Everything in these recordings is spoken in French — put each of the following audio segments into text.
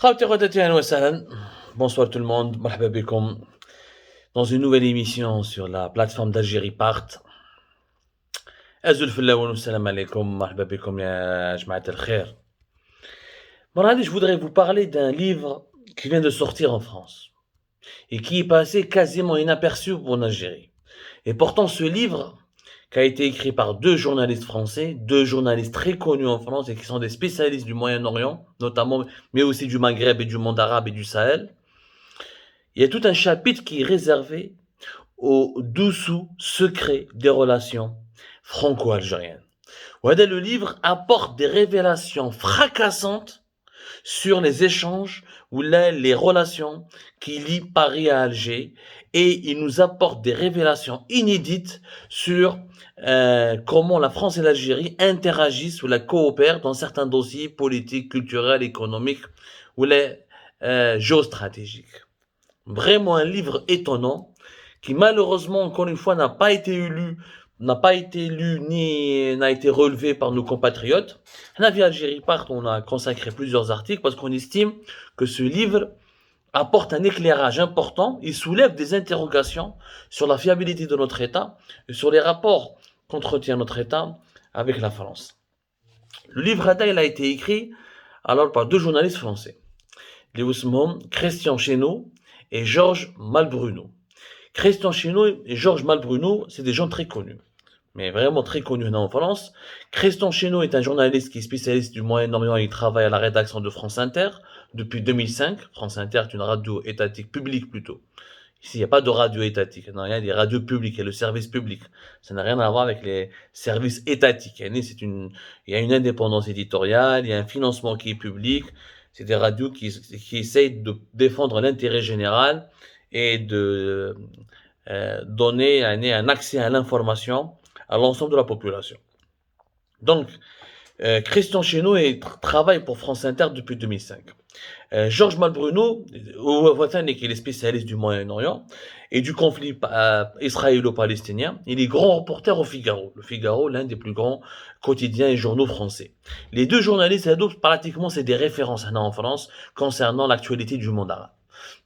Bonsoir tout le monde, marhaba bikoum, dans une nouvelle émission sur la plateforme d'Algérie Part. Azul Fillaoun, salam alaikum, marhaba bikoum ya jma'at al-khair. Bon, allez, je voudrais vous parler d'un livre qui vient de sortir en France et qui est passé quasiment inaperçu en Algérie. Et pourtant, ce livre, qui a été écrit par deux journalistes français, deux journalistes très connus en France et qui sont des spécialistes du Moyen-Orient, notamment, mais aussi du Maghreb et du monde arabe et du Sahel, il y a tout un chapitre qui est réservé aux dessous secrets des relations franco-algériennes. Ouada, le livre apporte des révélations fracassantes sur les échanges ou les relations qui lient Paris à Alger, et il nous apporte des révélations inédites sur comment la France et l'Algérie interagissent ou la coopèrent dans certains dossiers politiques, culturels, économiques ou les géostratégiques. Vraiment un livre étonnant qui malheureusement, encore une fois, n'a pas été lu ni n'a été relevé par nos compatriotes. La vie Algérie Part, on a consacré plusieurs articles parce qu'on estime que ce livre apporte un éclairage important, il soulève des interrogations sur la fiabilité de notre État et sur les rapports qu'entretient notre État avec la France. Le livre il a été écrit alors par deux journalistes français, les Ousmane, Christian Chesneau et Georges Malbruno. Christian Chesneau et Georges Malbruno, c'est des gens très connus, mais vraiment très connus en France. Christian Chesneau est un journaliste qui est spécialiste du Moyen-Orient et il travaille à la rédaction de France Inter depuis 2005. France Inter est une radio étatique publique plutôt. Ici, il n'y a pas de radio étatique, non, il y a des radios publiques et le service public. Ça n'a rien à voir avec les services étatiques. Il y a une indépendance éditoriale, il y a un financement qui est public. C'est des radios qui essayent de défendre l'intérêt général et de donner un accès à l'information à l'ensemble de la population. Donc, Christian Chesneau travaille pour France Inter depuis 2005. Georges Malbruno, qui est spécialiste du Moyen-Orient et du conflit israélo-palestinien, il est grand reporter au Figaro. Le Figaro, l'un des plus grands quotidiens et journaux français. Les deux journalistes adoptent pratiquement c'est des références en France concernant l'actualité du monde arabe.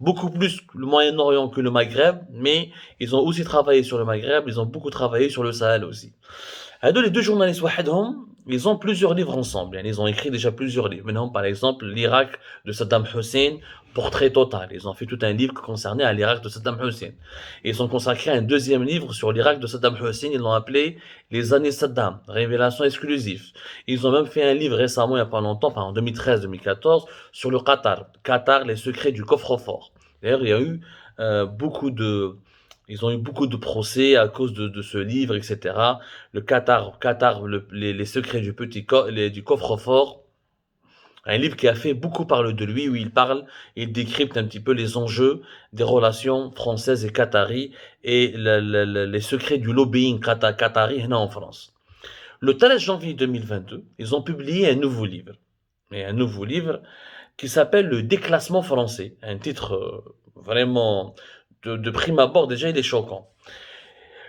Beaucoup plus le Moyen-Orient que le Maghreb, mais ils ont aussi travaillé sur le Maghreb, ils ont beaucoup travaillé sur le Sahel aussi. Les deux journalistes ils ont plusieurs livres ensemble. Ils ont écrit déjà plusieurs livres. Maintenant, par exemple, l'Irak de Saddam Hussein, portrait total. Ils ont fait tout un livre concerné à l'Irak de Saddam Hussein. Ils ont consacré un deuxième livre sur l'Irak de Saddam Hussein. Ils l'ont appelé Les années Saddam, révélation exclusive. Ils ont même fait un livre récemment, il n'y a pas longtemps, en 2013-2014, sur le Qatar. Qatar, les secrets du coffre-fort. D'ailleurs, il y a eu beaucoup de ils ont eu beaucoup de procès à cause de ce livre, etc. Le Qatar, les secrets du coffre-fort. Un livre qui a fait beaucoup parler de lui, où il décrypte un petit peu les enjeux des relations françaises et qataries et les secrets du lobbying qatari en France. Le 13 janvier 2022, ils ont publié un nouveau livre. Et un nouveau livre qui s'appelle Le déclassement français. Un titre vraiment de prime abord, déjà, il est choquant.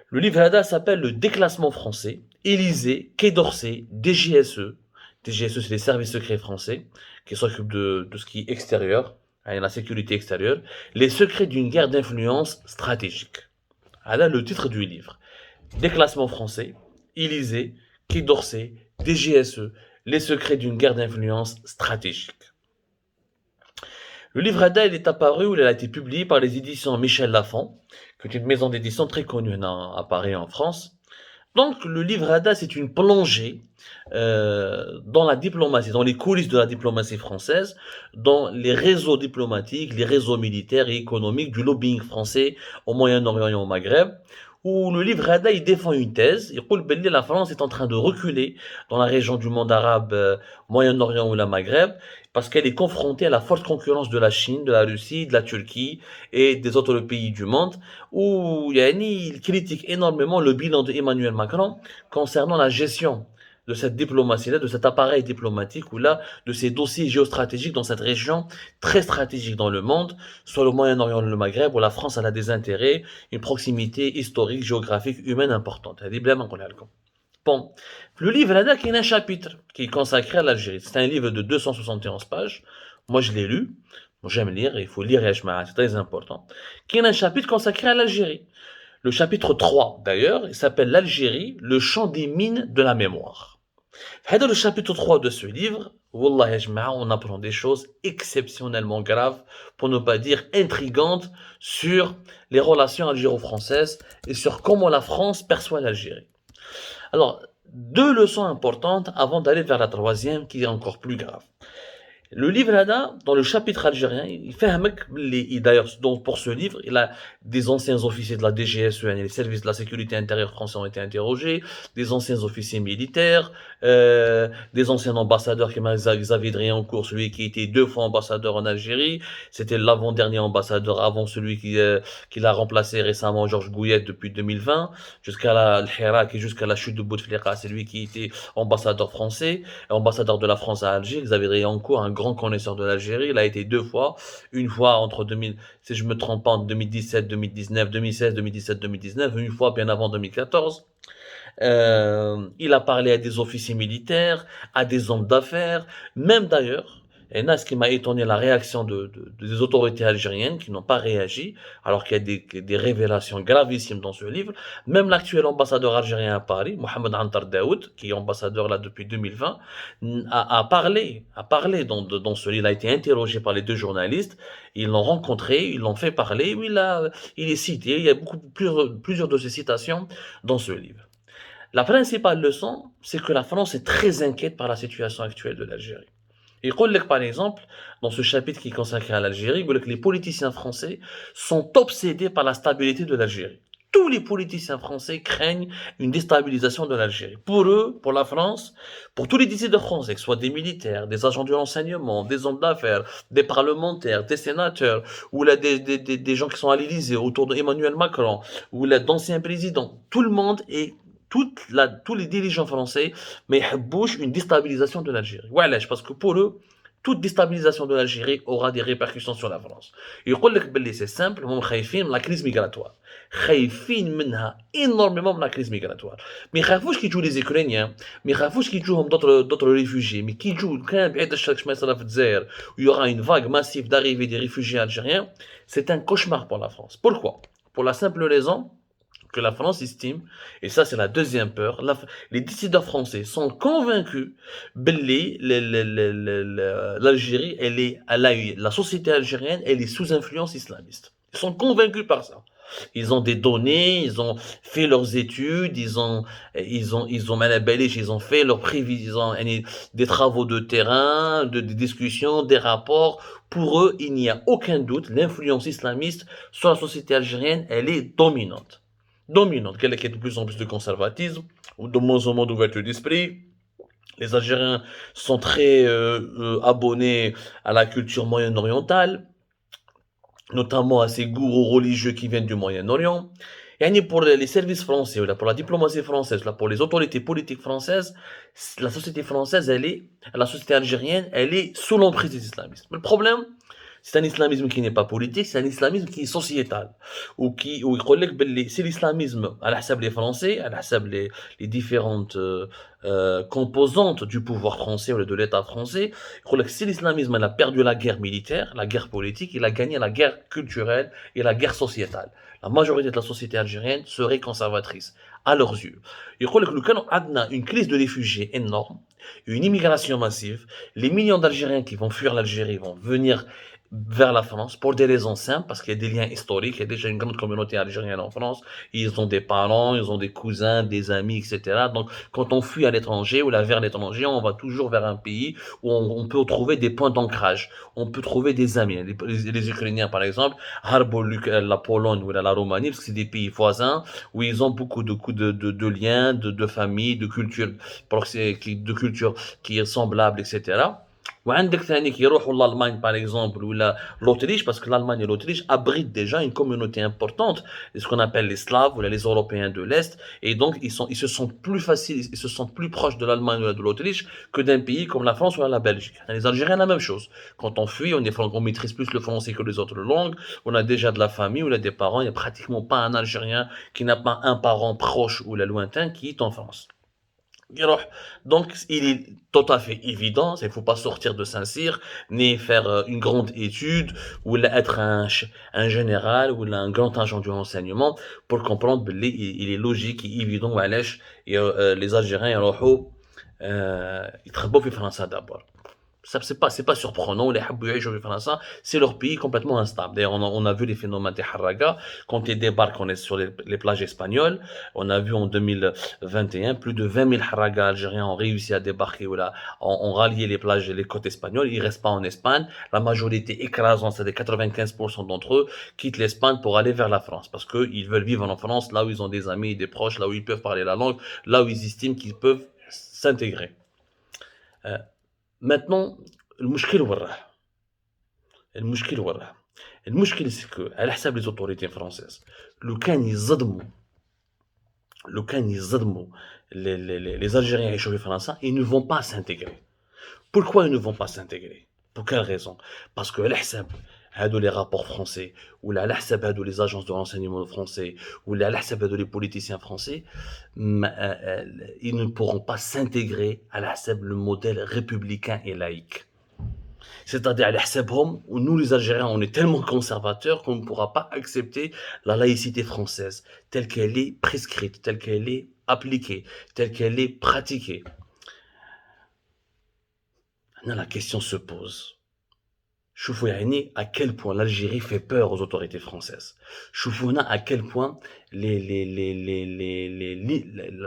Le livre Hada s'appelle Le déclassement français, Élysée, Quai d'Orsay, DGSE. DGSE, c'est les services secrets français qui s'occupent de ce qui est extérieur, la sécurité extérieure, les secrets d'une guerre d'influence stratégique. Voilà le titre du livre. Déclassement français, Élysée, Quai d'Orsay, DGSE, les secrets d'une guerre d'influence stratégique. Le livre Hada, il est apparu, il a été publié par les éditions Michel Lafon, qui est une maison d'édition très connue à Paris en France. Donc, le livre Hada, c'est une plongée dans la diplomatie, dans les coulisses de la diplomatie française, dans les réseaux diplomatiques, les réseaux militaires et économiques du lobbying français au Moyen-Orient et au Maghreb, où le livre Hada, il défend une thèse. Il dit que la France est en train de reculer dans la région du monde arabe, Moyen-Orient ou la Maghreb, parce qu'elle est confrontée à la forte concurrence de la Chine, de la Russie, de la Turquie et des autres pays du monde, où il critique énormément le bilan d'Emmanuel Macron concernant la gestion de cette diplomatie-là, de cet appareil diplomatique, ou là, de ces dossiers géostratégiques dans cette région très stratégique dans le monde, soit le Moyen-Orient ou le Maghreb, où la France a des intérêts, une proximité historique, géographique, humaine importante. Bon, le livre là, il y a un chapitre qui est consacré à l'Algérie. C'est un livre de 271 pages. Moi, je l'ai lu. Moi, j'aime lire, et il faut lire, c'est très important. Qui a un chapitre consacré à l'Algérie. Le chapitre 3, d'ailleurs, il s'appelle l'Algérie, le champ des mines de la mémoire. Dans le chapitre 3 de ce livre, Wallah ya jama'a, on apprend des choses exceptionnellement graves, pour ne pas dire intrigantes, sur les relations algéro-françaises et sur comment la France perçoit l'Algérie. Alors, deux leçons importantes avant d'aller vers la troisième qui est encore plus grave. Le livre là, dans le chapitre algérien, il fait un mec, d'ailleurs, pour ce livre, il a des anciens officiers de la DGSE, les services de la sécurité intérieure français ont été interrogés, des anciens officiers militaires, des anciens ambassadeurs comme Xavier Driancourt, celui qui était 2 fois ambassadeur en Algérie, c'était l'avant-dernier ambassadeur avant celui qui l'a remplacé récemment, Georges Gouillet, depuis 2020, jusqu'à le Hirak et jusqu'à la chute de Bouteflika, c'est lui qui était ambassadeur français, ambassadeur de la France à Alger. Xavier Driancourt, un grand connaisseur de l'Algérie, il a été 2 fois, une fois entre 2000, si je me trompe pas, en 2017, 2019, 2016, 2017, 2019, une fois bien avant 2014. Il a parlé à des officiers militaires, à des hommes d'affaires, même d'ailleurs. Et là, ce qui m'a étonné, la réaction des autorités algériennes qui n'ont pas réagi, alors qu'il y a des révélations gravissimes dans ce livre. Même l'actuel ambassadeur algérien à Paris, Mohamed Antar Daoud, qui est ambassadeur là depuis 2020, a parlé dans ce livre. Il a été interrogé par les 2 journalistes. Ils l'ont rencontré, ils l'ont fait parler. Il est cité. Il y a plusieurs de ces citations dans ce livre. La principale leçon, c'est que la France est très inquiète par la situation actuelle de l'Algérie. Il dit par exemple, dans ce chapitre qui est consacré à l'Algérie, que les politiciens français sont obsédés par la stabilité de l'Algérie. Tous les politiciens français craignent une déstabilisation de l'Algérie. Pour eux, pour la France, pour tous les décideurs français, que ce soit des militaires, des agents de renseignement, des hommes d'affaires, des parlementaires, des sénateurs, ou là des gens qui sont à l'Élysée autour d'Emmanuel Macron, ou là d'anciens présidents, tout le monde est tous les dirigeants français, mais bouge une déstabilisation de l'Algérie. Ouais, parce que pour eux, toute déstabilisation de l'Algérie aura des répercussions sur la France. Il dit c'est simple, هم خايفين la crise migratoire. خايفين منها énormément de la crise migratoire. Mais خافوش كي يجوا les Ukrainiens, mais خافوش كي يجوهم d'autres réfugiés, mais كي يجوا كان بعيد الشرق ما يصير في الجزائر, où il y aura une vague massive d'arrivée des réfugiés algériens, c'est un cauchemar pour la France. Pourquoi? Pour la simple raison que la France estime, et ça c'est la deuxième peur, les décideurs français sont convaincus que l'Algérie, la société algérienne, elle est sous influence islamiste. Ils sont convaincus par ça. Ils ont des données, ils ont fait leurs études, ils ont fait leurs prévisions, des travaux de terrain, des discussions, des rapports. Pour eux, il n'y a aucun doute, l'influence islamiste sur la société algérienne, elle est dominante. Qu'elle est de plus en plus de conservatisme, ou de moins en moins d'ouverture d'esprit. Les Algériens sont très abonnés à la culture moyen-orientale, notamment à ces gourous religieux qui viennent du Moyen-Orient. Et pour les services français, pour la diplomatie française, pour les autorités politiques françaises, la société française, la société algérienne, elle est sous l'emprise des islamistes. Mais le problème, c'est un islamisme qui n'est pas politique, c'est un islamisme qui est sociétal. Où c'est l'islamisme à la les Français, à la les différentes composantes du pouvoir français ou de l'État français. Si l'islamisme a perdu la guerre militaire, la guerre politique, il a gagné la guerre culturelle et la guerre sociétale. La majorité de la société algérienne serait conservatrice, à leurs yeux. Il croit que le canon a une crise de réfugiés énorme, une immigration massive, les millions d'Algériens qui vont fuir l'Algérie vont venir vers la France pour des raisons simples, parce qu'il y a des liens historiques, il y a déjà une grande communauté algérienne en France, ils ont des parents, ils ont des cousins, des amis, etc. Donc quand on fuit à l'étranger ou là vers l'étranger, on va toujours vers un pays où on peut trouver des points d'ancrage, on peut trouver des amis. Les Ukrainiens par exemple, la Pologne ou la Roumanie, parce que c'est des pays voisins où ils ont beaucoup de liens, de familles, de culture qui est semblable, etc. وعندك ثاني كيروحوا l'Allemagne par exemple ou l'Autriche parce que l'Allemagne et l'Autriche abritent déjà une communauté importante, ce qu'on appelle les Slaves ou les Européens de l'Est, et donc ils se sentent plus proches de l'Allemagne ou de l'Autriche que d'un pays comme la France ou la Belgique. Les Algériens la même chose. Quand on fuit, on maîtrise plus le français que les autres langues, on a déjà de la famille ou des parents, il n'y a pratiquement pas un Algérien qui n'a pas un parent proche ou lointain qui est en France. يروح. Donc il est tout à fait évident, il ne faut pas sortir de Saint-Cyr, ni faire une grande étude, ou être un général, ou un grand agent du renseignement, pour comprendre il est logique et évident وعلاش les Algériens يروحوا يتربوا في فرنسا d'abord. Ça, c'est pas surprenant, les Habouya et France, c'est leur pays complètement instable. D'ailleurs, on a vu les phénomènes des Harraga, quand ils débarquent, on est sur les plages espagnoles. On a vu en 2021, plus de 20 000 Harraga algériens ont réussi à débarquer ou là, ont rallié les plages et les côtes espagnoles. Ils restent pas en Espagne. La majorité écrasante, c'est des 95% d'entre eux, quittent l'Espagne pour aller vers la France. Parce qu'ils veulent vivre en France, là où ils ont des amis, des proches, là où ils peuvent parler la langue, là où ils estiment qu'ils peuvent s'intégrer. Euh, Maintenant, المشكل وين راح؟ المشكل وين راح؟ المشكل سكو على حساب لي زوتوريتي فرونسيز لو كان يصدموا لو كان يصدموا les Algériens يعيشوا في فرنسا ils ne vont pas s'intégrer. Pourquoi ils ne vont pas s'intégrer? Pour quelle raison? Parce que على حساب هادو les rapports français ولا على حساب هادو les agences de renseignement français ولا على حساب هادو les politiciens français ils ne pourront pas s'intégrer على حساب le modèle républicain et laïque. C'est-à-dire, à l'Ahsabhom, où nous, les Algériens, on est tellement conservateurs qu'on ne pourra pas accepter la laïcité française, telle qu'elle est prescrite, telle qu'elle est appliquée, telle qu'elle est pratiquée. Là, la question se pose. شوفوا يعني à quel point l'Algérie fait peur aux autorités françaises. شوفوا هنا à quel point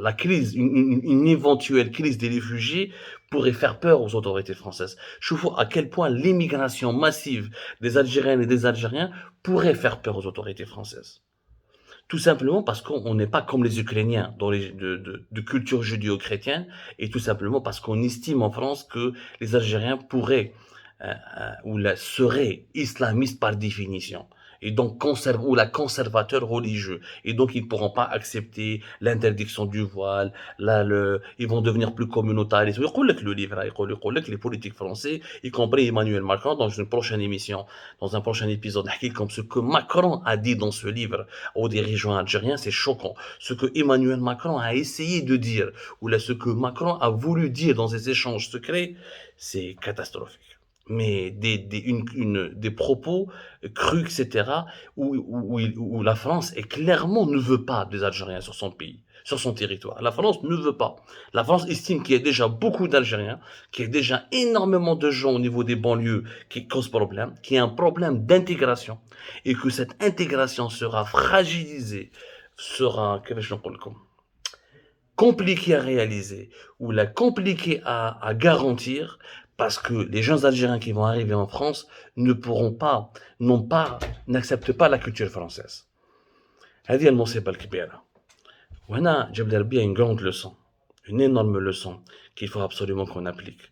la crise, une éventuelle crise des réfugiés pourrait faire peur aux autorités françaises. شوفوا à quel point l'immigration massive des Algériennes et des Algériens pourrait faire peur aux autorités françaises. Tout simplement parce qu'on n'est pas comme les Ukrainiens de culture judéo-chrétienne, et tout simplement parce qu'on estime en France que les Algériens pourraient ou seraient islamistes par définition, et donc ou la conservateur religieux, et donc ils ne pourront pas accepter l'interdiction du voile, ils vont devenir plus communautaristes. Le livre, les politiques français, y compris Emmanuel Macron, dans une prochaine émission, dans un prochain épisode, comme ce que Macron a dit dans ce livre aux dirigeants algériens, c'est choquant. Ce que Emmanuel Macron a essayé de dire, ou là, ce que Macron a voulu dire dans ses échanges secrets, c'est catastrophique. Mais des propos crus, etc., où la France clairement ne veut pas des Algériens sur son pays, sur son territoire. La France ne veut pas. La France estime qu'il y a déjà beaucoup d'Algériens, qu'il y a déjà énormément de gens au niveau des banlieues qui causent problème, qu'il y a un problème d'intégration, et que cette intégration sera fragilisée, sera, compliquée à réaliser, ou la compliquée à garantir, parce que les jeunes Algériens qui vont arriver en France ne pourront pas, n'acceptent pas la culture française. هذه المصيبة الكبيرة. وهنا جاب لي ربي une grande leçon, une énorme leçon qu'il faut absolument qu'on applique.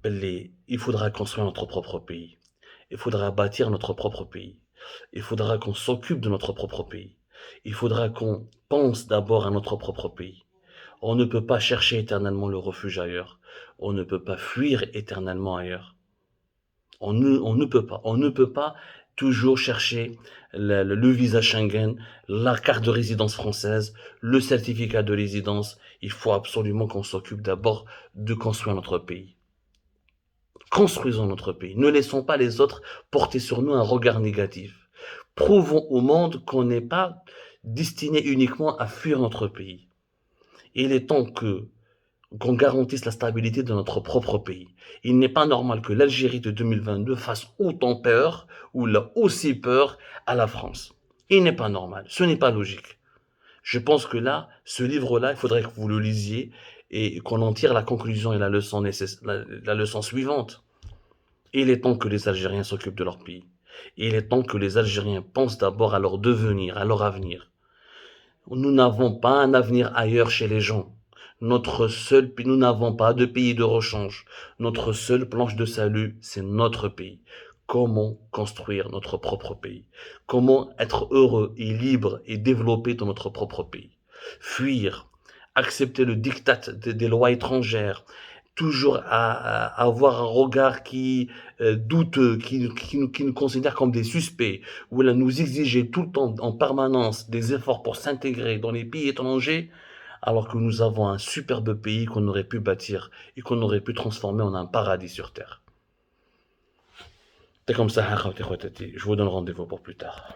Il faudra construire notre propre pays. Il faudra bâtir notre propre pays. Il faudra qu'on s'occupe de notre propre pays. Il faudra qu'on pense d'abord à notre propre pays. On ne peut pas chercher éternellement le refuge ailleurs. On ne peut pas fuir éternellement ailleurs. On ne peut pas toujours chercher le visa Schengen, la carte de résidence française, le certificat de résidence. Il faut absolument qu'on s'occupe d'abord de construire notre pays. Construisons notre pays. Ne laissons pas les autres porter sur nous un regard négatif. Prouvons au monde qu'on n'est pas destiné uniquement à fuir notre pays. Il est temps qu'on garantisse la stabilité de notre propre pays. Il n'est pas normal que l'Algérie de 2022 fasse autant peur, ou l'a aussi peur à la France. Il n'est pas normal. Ce n'est pas logique. Je pense que là, ce livre-là, il faudrait que vous le lisiez et qu'on en tire la conclusion et la leçon suivante. Il est temps que les Algériens s'occupent de leur pays. Il est temps que les Algériens pensent d'abord à leur devenir, à leur avenir. Nous n'avons pas un avenir ailleurs chez les gens. Nous n'avons pas de pays de rechange. Notre seule planche de salut, c'est notre pays. Comment construire notre propre pays? Comment être heureux et libre et développé dans notre propre pays? Fuir, accepter le diktat des lois étrangères, toujours à avoir un regard qui douteux, qui nous considère comme des suspects, ou là nous exiger tout le temps en permanence des efforts pour s'intégrer dans les pays étrangers. alors que nous avons un superbe pays qu'on aurait pu bâtir et qu'on aurait pu transformer en un paradis sur Terre. C'est comme ça, je vous donne rendez-vous pour plus tard.